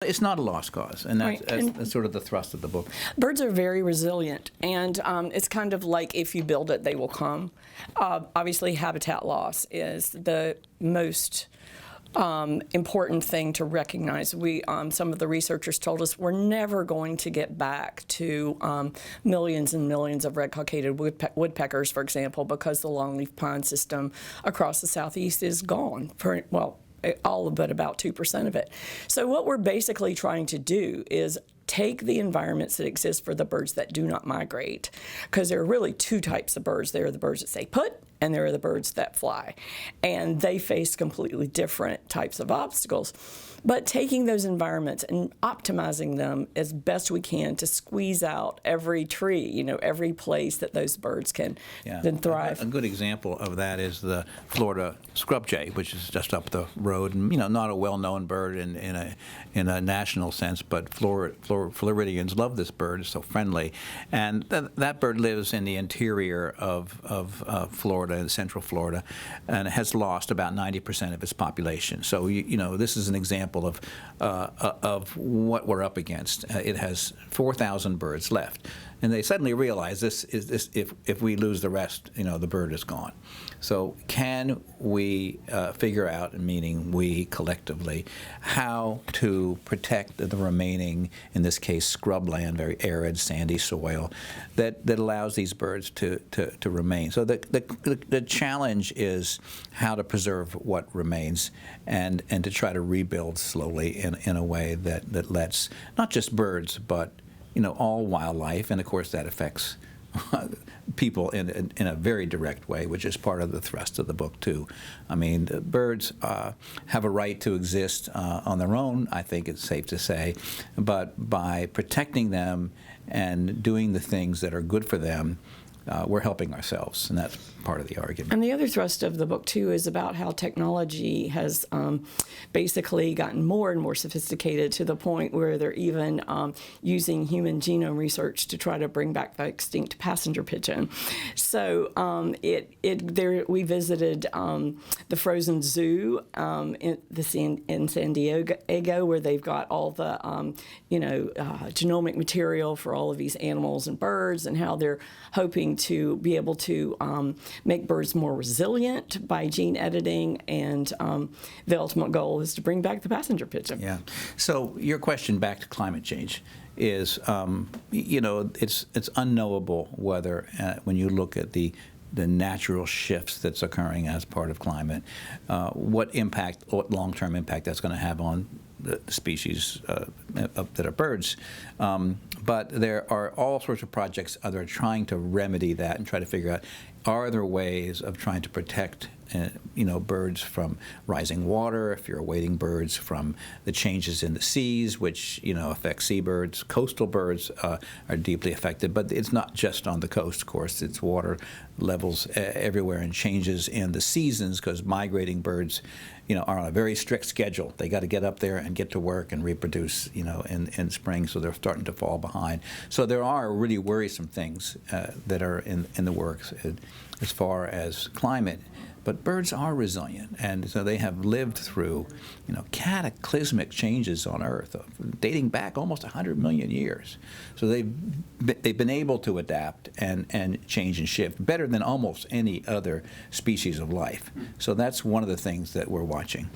It's not a lost cause, and Right. that's sort of the thrust of the book. Birds are very resilient, and it's kind of like if you build it, they will come. Obviously, habitat loss is the most important thing to recognize. Some of the researchers told us we're never going to get back to millions and millions of red-cockaded woodpeckers, for example, because the longleaf pine system across the southeast is gone. All but about 2% of it. So what we're basically trying to do is take the environments that exist for the birds that do not migrate, because there are really two types of birds. There are the birds that stay put, and there are the birds that fly. And they face completely different types of obstacles. But taking those environments and optimizing them as best we can to squeeze out every tree, every place that those birds can then thrive. A good example of that is the Florida scrub jay, which is just up the road, and not a well-known bird in a national sense, but Floridians love this bird. It's so friendly, and that bird lives in the interior of Florida, central Florida, and has lost about 90% of its population. So this is an example of what we're up against. It has 4,000 birds left, and they suddenly realize if we lose the rest, the bird is gone. So can we figure out, meaning we collectively, how to protect the remaining, in this case, scrubland, very arid, sandy soil that allows these birds to remain. So the challenge is how to preserve what remains and to try to rebuild slowly in a way that lets not just birds but all wildlife, and of course that affects people in a very direct way, which is part of the thrust of the book too. I mean, the birds have a right to exist on their own, I think it's safe to say, but by protecting them and doing the things that are good for them, we're helping ourselves, and that's part of the argument. And the other thrust of the book, too, is about how technology has basically gotten more and more sophisticated to the point where they're even using human genome research to try to bring back the extinct passenger pigeon. So we visited the frozen zoo in San Diego, where they've got all the genomic material for all of these animals and birds, and how they're hoping to be able to make birds more resilient by gene editing, and the ultimate goal is to bring back the passenger pigeon. Yeah. So your question back to climate change is, it's unknowable whether, when you look at the natural shifts that's occurring as part of climate, what long-term impact that's going to have on the species that are birds. But there are all sorts of projects that are trying to remedy that and try to figure out, are there ways of trying to protect birds from rising water, if you're awaiting birds from the changes in the seas, which affect seabirds. Coastal birds are deeply affected, but it's not just on the coast, of course. It's water levels everywhere, and changes in the seasons, because migrating birds are on a very strict schedule. They got to get up there and get to work and reproduce in spring, so they're starting to fall behind. So there are really worrisome things that are in the works as far as climate. But birds are resilient, and so they have lived through, cataclysmic changes on Earth, dating back almost 100 million years. So they've been able to adapt and change and shift better than almost any other species of life. So that's one of the things that we're watching.